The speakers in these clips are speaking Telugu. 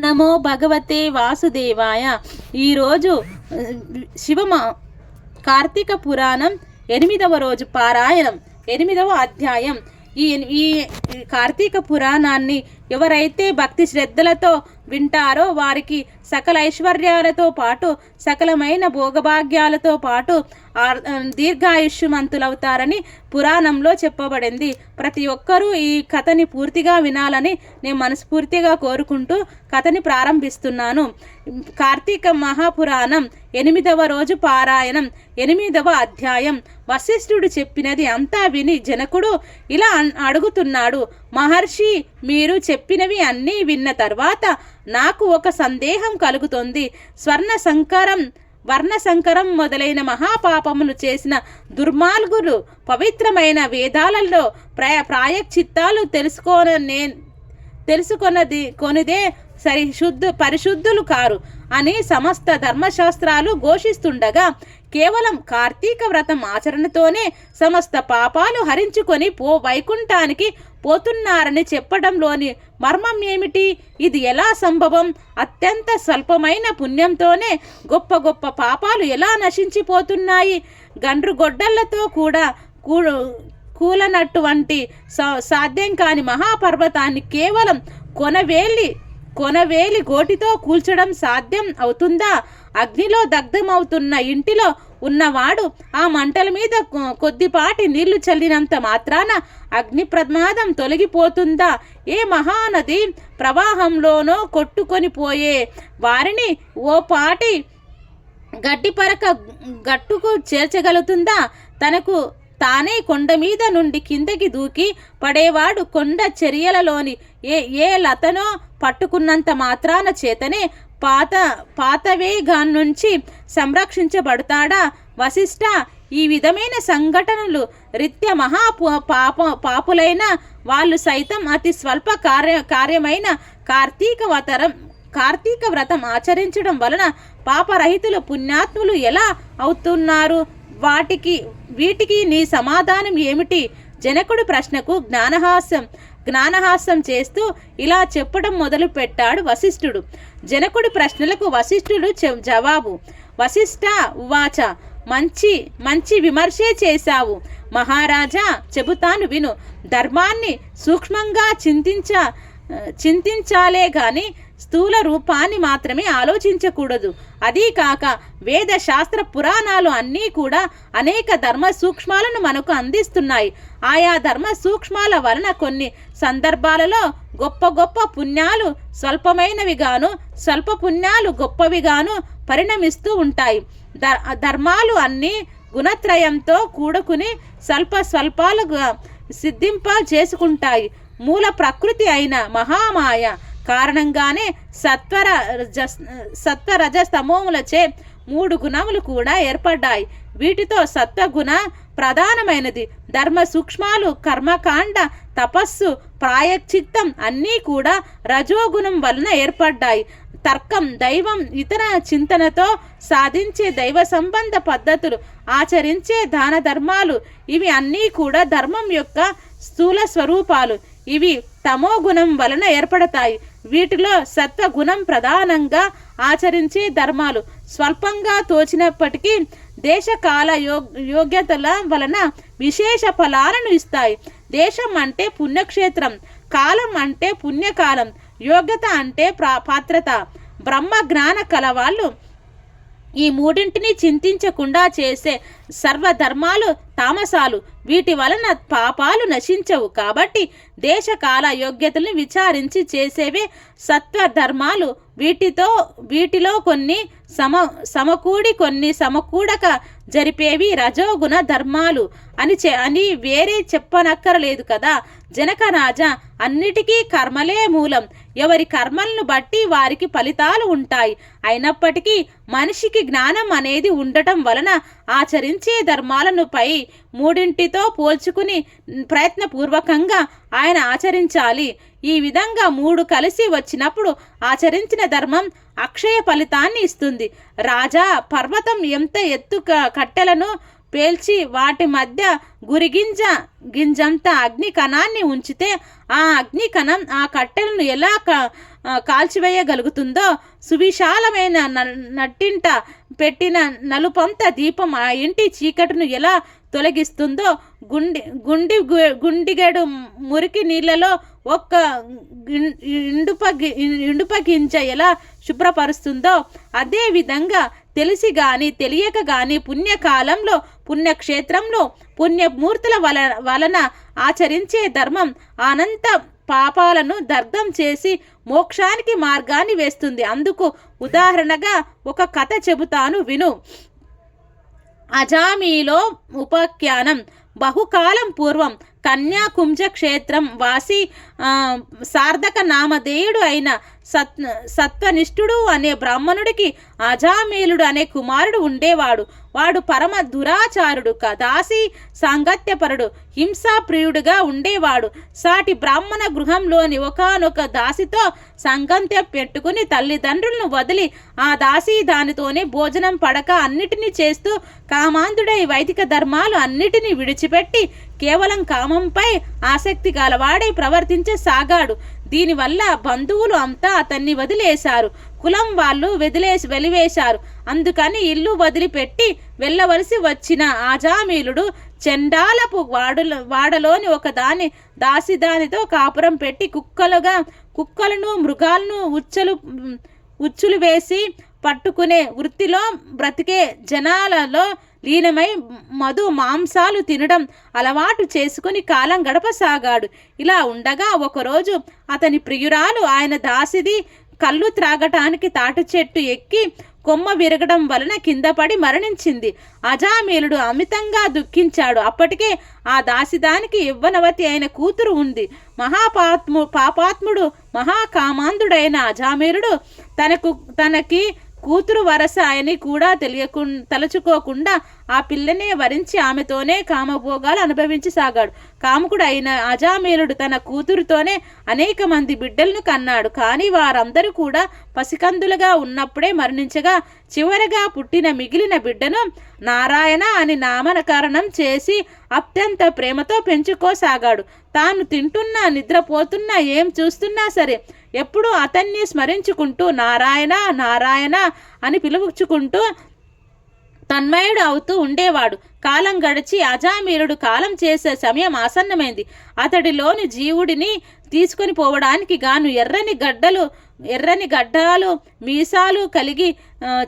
నమో భగవతే వాసుదేవాయ. ఈరోజు శివ కార్తీక పురాణం 8వ రోజు పారాయణం 8వ అధ్యాయం. ఈ కార్తీక పురాణాన్ని ఎవరైతే భక్తి శ్రద్ధలతో వింటారో వారికి సకల ఐశ్వర్యాలతో పాటు సకలమైన భోగభాగ్యాలతో పాటు దీర్ఘాయుష్యమంతులవుతారని పురాణంలో చెప్పబడింది. ప్రతి ఒక్కరూ ఈ కథని పూర్తిగా వినాలని నేను మనస్ఫూర్తిగా కోరుకుంటూ కథని ప్రారంభిస్తున్నాను. కార్తీక మహాపురాణం 8వ రోజు పారాయణం 8వ అధ్యాయం. వశిష్ఠుడు చెప్పినది అంతా విని జనకుడు ఇలా అడుగుతున్నాడు, మహర్షి, మీరు చెప్పినవి అన్నీ విన్న తర్వాత నాకు ఒక సందేహం కలుగుతుంది. వర్ణ సంకరం మొదలైన మహాపాపములు చేసిన దుర్మార్గులు పవిత్రమైన వేదాలలో ప్రాయశ్చిత్తాలు కొనిదే పరిశుద్ధులు కారు అని సమస్త ధర్మశాస్త్రాలు ఘోషిస్తుండగా కేవలం కార్తీక వ్రతం ఆచరణతోనే సమస్త పాపాలు హరించుకొని వైకుంఠానికి పోతున్నారని చెప్పడంలోని మర్మం ఏమిటి? ఇది ఎలా సంభవం? అత్యంత స్వల్పమైన పుణ్యంతోనే గొప్ప గొప్ప పాపాలు ఎలా నశించిపోతున్నాయి? గండ్రుగొడ్డళ్లతో కూడా కూలనటువంటి సాధ్యం కాని మహాపర్వతాన్ని కేవలం కొనవేలి గోటితో కూల్చడం సాధ్యం అవుతుందా? అగ్నిలో దగ్ధమవుతున్న ఇంటిలో ఉన్నవాడు ఆ మంటల మీద కొద్దిపాటి నీళ్లు చల్లినంత మాత్రాన అగ్ని ప్రమాదం తొలగిపోతుందా? ఏ మహానది ప్రవాహంలోనో కొట్టుకొని పోయే వారిని ఓ పాటి గడ్డిపరక గట్టుకు చేర్చగలుగుతుందా? తనకు తానే కొండ మీద నుండి కిందకి దూకి పడేవాడు కొండ చర్యలలోని ఏ లతనో పట్టుకున్నంత మాత్రాన చేతనే పాతవేగాన్ నుంచి సంరక్షించబడతాడా? వశిష్ఠ, ఈ విధమైన సంఘటనలు రీత్యా పాపులైన వాళ్ళు సైతం అతి స్వల్ప కార్యమైన కార్తీక వ్రతం ఆచరించడం వలన పాపరహితులు పుణ్యాత్ములు ఎలా అవుతున్నారు? వీటికి నీ సమాధానం ఏమిటి? జనకుడి ప్రశ్నకు జ్ఞానహాస్యం చేస్తూ ఇలా చెప్పడం మొదలు పెట్టాడు వశిష్ఠుడు. జనకుడి ప్రశ్నలకు వశిష్ఠుడు జవాబు. వశిష్ఠ ఉవాచ, మంచి విమర్శే చేశావు మహారాజా, చెబుతాను విను. ధర్మాన్ని సూక్ష్మంగా చింతించాలే గాని స్థూల రూపాన్ని మాత్రమే ఆలోచించకూడదు. అదీ కాక వేద శాస్త్ర పురాణాలు అన్నీ కూడా అనేక ధర్మ సూక్ష్మాలను మనకు అందిస్తున్నాయి. ఆయా ధర్మ సూక్ష్మాల వలన కొన్ని సందర్భాలలో గొప్ప గొప్ప పుణ్యాలు స్వల్పమైనవిగాను, స్వల్ప పుణ్యాలు గొప్పవిగాను పరిణమిస్తూ ఉంటాయి. ధర్మాలు అన్నీ గుణత్రయంతో కూడుకుని స్వల్పాలుగా సిద్ధింప చేసుకుంటాయి. మూల ప్రకృతి అయిన మహామాయ కారణంగానే సత్వరజస్తమోములచే 3 గుణములు కూడా ఏర్పడ్డాయి. వీటితో సత్వగుణ ప్రధానమైనది. ధర్మ సూక్ష్మాలు, కర్మకాండ, తపస్సు, ప్రాయశ్చిత్తం అన్నీ కూడా రజోగుణం వలన ఏర్పడ్డాయి. తర్కం, దైవం, ఇతర చింతనతో సాధించే దైవ సంబంధ పద్ధతులు, ఆచరించే దాన ధర్మాలు, ఇవి అన్నీ కూడా ధర్మం యొక్క స్థూల స్వరూపాలు. ఇవి తమో గుణం వలన ఏర్పడతాయి. వీటిలో సత్వగుణం ప్రధానంగా ఆచరించే ధర్మాలు స్వల్పంగా తోచినప్పటికీ దేశకాల యోగ్యతల వలన విశేష ఫలాలను ఇస్తాయి. దేశం అంటే పుణ్యక్షేత్రం, కాలం అంటే పుణ్యకాలం, యోగ్యత అంటే పాత్రత. బ్రహ్మ జ్ఞాన కలవాళ్ళు ఈ మూడింటిని చింతించకుండా చేసే సర్వధర్మాలు తామసాలు. వీటి వలన పాపాలు నశించవు. కాబట్టి దేశకాల యోగ్యతలను విచారించి చేసేవే సత్వధర్మాలు. వీటిలో కొన్ని సమకూడి కొన్ని సమకూడక జరిపేవి రజోగుణ ధర్మాలు అని వేరే చెప్పనక్కరలేదు కదా జనకరాజా. అన్నిటికీ కర్మలే మూలం. ఎవరి కర్మలను బట్టి వారికి ఫలితాలు ఉంటాయి. అయినప్పటికీ మనిషికి జ్ఞానం అనేది ఉండటం వలన ఆచరించే ధర్మాలను పై మూడింటితో పోల్చుకుని ప్రయత్నపూర్వకంగా ఆయన ఆచరించాలి. ఈ విధంగా 3 కలిసి వచ్చినప్పుడు ఆచరించిన ధర్మం అక్షయ ఫలితాన్ని ఇస్తుంది. రాజా, పర్వతం ఎంత ఎత్తు కట్టెలను పేల్చి వాటి మధ్య గింజంత అగ్ని కణాన్ని ఉంచితే ఆ అగ్ని కణం ఆ కట్టెలను ఎలా కాల్చివేయగలుగుతుందో, సువిశాలమైన నట్టింట పెట్టిన నలుపంత దీపం ఆ ఇంటి చీకటిను ఎలా తొలగిస్తుందో, గుండిగడు మురికి నీళ్ళలో ఒక్క ఇండుప గింజ ఎలా శుభ్రపరుస్తుందో, అదే విధంగా తెలిసి గాని తెలియక గాని పుణ్యకాలంలో పుణ్యక్షేత్రంలో పుణ్యమూర్తుల వలన ఆచరించే ధర్మం అనంత పాపాలను దగ్ధం చేసి మోక్షానికి మార్గాన్ని వేస్తుంది. అందుకు ఉదాహరణగా ఒక కథ చెబుతాను విను. అజామీలో ఉపాఖ్యానం. బహుకాలం పూర్వం కన్యాకుంజ క్షేత్రం వాసి సార్థక నామధేయుడు అయిన సత్వనిష్ఠుడు అనే బ్రాహ్మణుడికి అజామీలుడు అనే కుమారుడు ఉండేవాడు. వాడు పరమ దురాచారుడు, దాసి సాంగత్యపరుడు, హింసాప్రియుడుగా ఉండేవాడు. సాటి బ్రాహ్మణ గృహంలోని ఒకానొక దాసితో సంగత్యం పెట్టుకుని తల్లిదండ్రులను వదిలి ఆ దాసి దానితోనే భోజనం పడక అన్నిటినీ చేస్తూ కామాంధుడై వైదిక ధర్మాలు అన్నిటినీ విడిచిపెట్టి కేవలం కామంపై ఆసక్తి గలవాడై ప్రవర్తించసాగాడు. దీనివల్ల బంధువులు అంతా అతన్ని వదిలేశారు, కులం వాళ్ళు వెలివేశారు. అందుకని ఇల్లు వదిలిపెట్టి వెళ్ళవలసి వచ్చిన అజామీలుడు చెండాలపు వాడలోని ఒక దాసిదానితో కాపురం పెట్టి కుక్కలను మృగాలను ఉచ్చులు వేసి పట్టుకునే వృత్తిలో బ్రతికే జనాలలో లీనమై మాంసాలు తినడం అలవాటు చేసుకుని కాలం గడపసాగాడు. ఇలా ఉండగా ఒకరోజు అతని ప్రియురాలు ఆయన దాసిది కళ్ళు త్రాగటానికి తాటి చెట్టు ఎక్కి కొమ్మ విరగడం వలన కింద పడి మరణించింది. అజామీలుడు అమితంగా దుఃఖించాడు. అప్పటికే ఆ దాసిదానికి యవ్వనవతి అయిన కూతురు ఉంది. పాపాత్ముడు మహాకామాంధుడైన అజామీలుడు తనకి కూతురు వరస అని కూడా తలుచుకోకుండా ఆ పిల్లనే వరించి ఆమెతోనే కామభోగాలు అనుభవించసాగాడు. కాముకుడు అయిన అజామీలుడు తన కూతురుతోనే అనేక మంది బిడ్డలను కన్నాడు. కానీ వారందరూ కూడా పసికందులుగా ఉన్నప్పుడే మరణించగా చివరగా పుట్టిన మిగిలిన బిడ్డను నారాయణ అని నామకరణం చేసి అత్యంత ప్రేమతో పెంచుకోసాగాడు. తాను తింటున్నా, నిద్రపోతున్నా, ఏం చూస్తున్నా సరే ఎప్పుడూ అతన్ని స్మరించుకుంటూ నారాయణ నారాయణ అని పిలుచుకుంటూ తన్మయుడు అవుతూ ఉండేవాడు. కాలం గడిచి అజామీలుడు కాలం చేసే సమయం ఆసన్నమైంది. అతడిలోని జీవుడిని తీసుకొని పోవడానికి గాను ఎర్రని గడ్డాలు మీసాలు కలిగి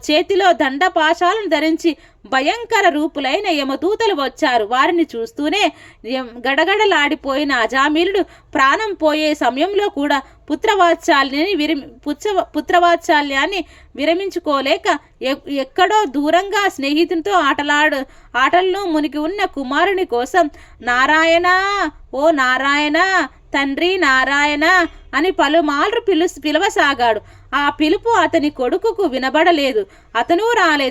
చేతిలో దండపాశాలను ధరించి భయంకర రూపులైన యమదూతలు వచ్చారు. వారిని చూస్తూనే గడగడలాడిపోయిన అజామీలుడు ప్రాణం పోయే సమయంలో కూడా పుత్రవాత్సల్యాన్ని విరమించుకోలేక ఎక్కడో దూరంగా స్నేహితునితో ఆటల్లో మునిగి ఉన్న కుమారుని కోసం నారాయణ, ఓ నారాయణ, తండ్రి నారాయణ అని పలుమార్లు పిలవసాగాడు. ఆ పిలుపు అతని కొడుకుకు వినబడలేదు. అతను రాలేదు.